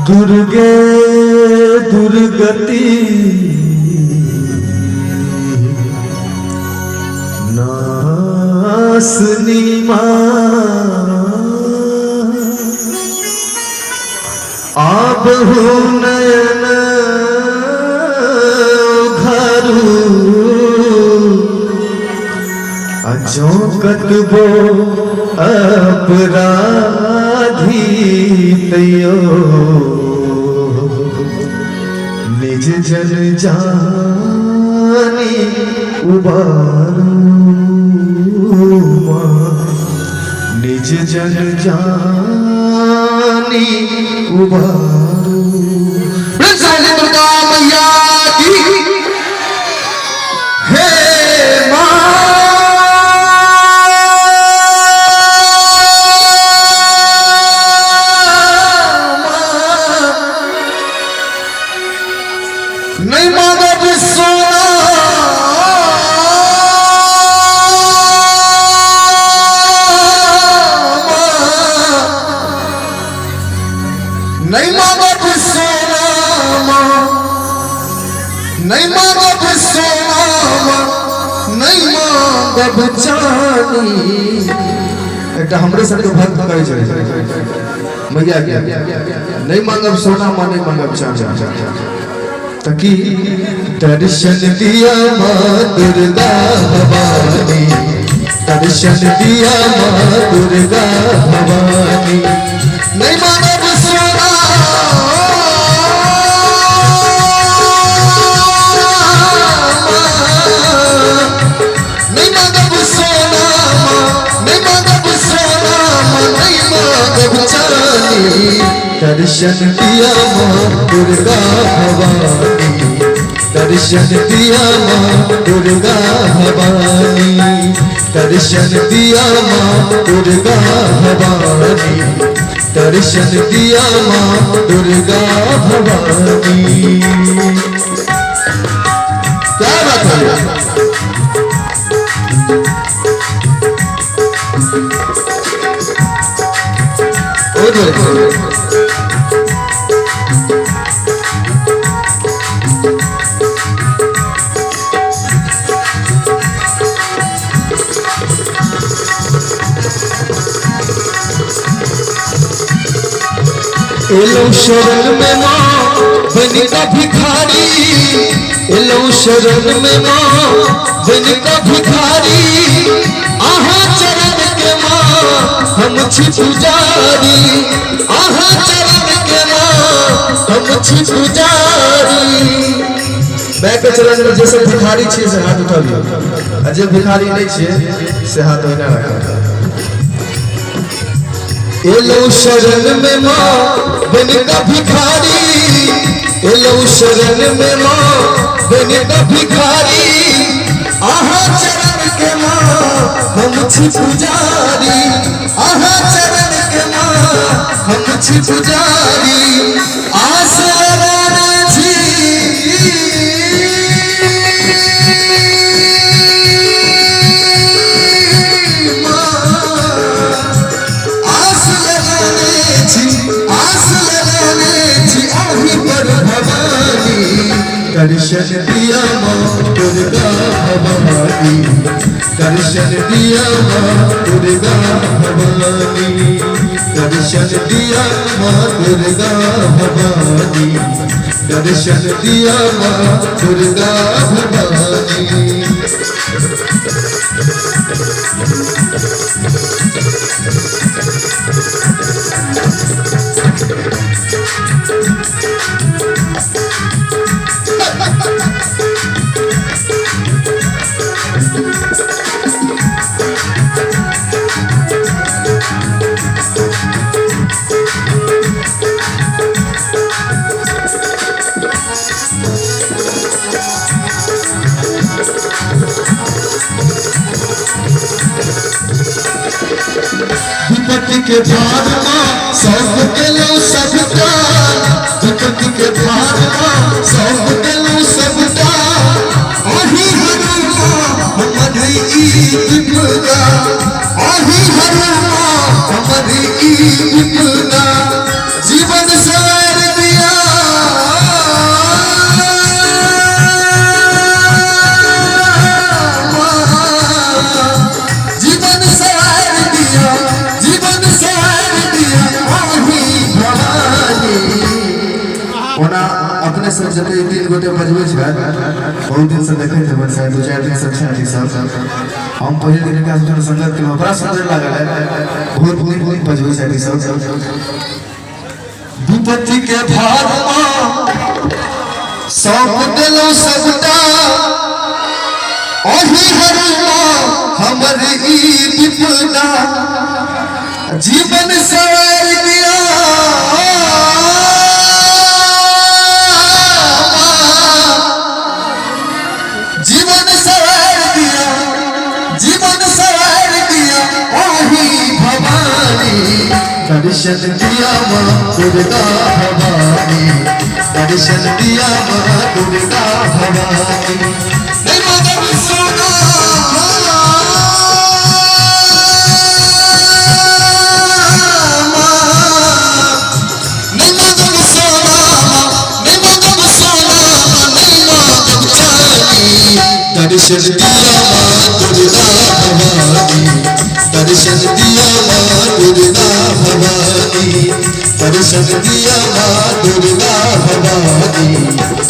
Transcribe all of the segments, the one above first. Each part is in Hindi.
दुर्गे दुर्गति नासनी आबहु नयन घरू अजोकतबो अपराधी तयो निज जन जानी उबारू निज जन जानी उबारू। दुर्गा मैया की हे नहीं मांगा सोना नहीं मांगा सोना नहीं मांगा सोना नहीं मांगा चांदी। एक हमरे संग भक्त कहे छै मैया के नहीं मांगब सोना मां नहीं मांगब चांदी तकी दर्शन दिया मां दुर्गा भवानी दर्शन दिया मां दुर्गा भवानी नहीं मांगब सोना नहीं मांगब सोना नहीं मांगब सोना नहीं मांगब चांदी दर्शन दिया मां दुर्गा भवानी दर्शन दिया मां दुर्गा भवानी दर्शन दिया मां दुर्गा भवानी दर्शन दिया मां दुर्गा भवानी। क्या बात है एलो शरण में मां बन का भिखारी एलो शरण में मां बन का भिखारी आहा चरण के मां हम छी पुजारी आहा चरण के मां हम छी पुजारी। मैं के चरण में जैसे भिखारी छे से हाथ उठाबियो आ जे भिखारी नहीं छे से हाथ ओना रखा। एलो शरण में मां बन का भिखारी एलो शरण में मां बन का भिखारी आहा चरण के मां हम छी पुजारी आहा चरण के मां हम छी पुजारी आसरण छी दर्शन दिया मां दुर्गा भवानी दर्शन दिया मां दुर्गा भवानी दर्शन दिया मां दुर्गा भवानी दर्शन दिया मां दुर्गा भवानी। विपत्ति के भार मां सब दिलो सबका विपत्ति के भार मां सब दिलो सबका आही हनुमा हमर ई दिखला आही ओना अपने सब जते तीन गोटे बजबै छै बहुत दिन से देखैत हेबै शायद 2-4 दिन से छै अभी सब हम पहले दिन के साथ संगत के बड़ा सुंदर लागल है बहुत दिन बजबै छै अभी सब विपत्ति के भार सौंप देलो सबटा ओही हरमा हमर ई विपदा जीवन सवार दिया जीवन सवार दिया जीवन सवार दिया ओही भवानी दर्शन दिया माँ दुर्गा भवानी दर्शन दिया माँ दुर्गा भवानी दर्शन दिया माँ दुर्गा भवानी दर्शन दिया माँ दुर्गा भवानी दर्शन दिया माँ दुर्गा भवानी दर्शन दिया माँ दुर्गा भवानी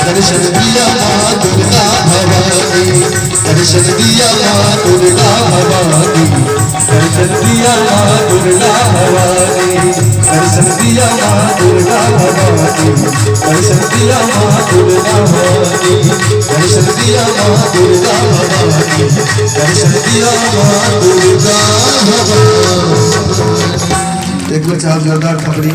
दर्शन दिया माँ दुर्गा भवानी दर्शन दिया माँ दुर्गा भवानी दर्शन दिया माँ दुर्गा भवानी दर्शन दिया माँ दुर्गा भवानी दर्शन दिया माँ दुर्गा भवानी दर्शन दिया माँ दुर्गा भवानी। एक बार चार जोरदार खबरी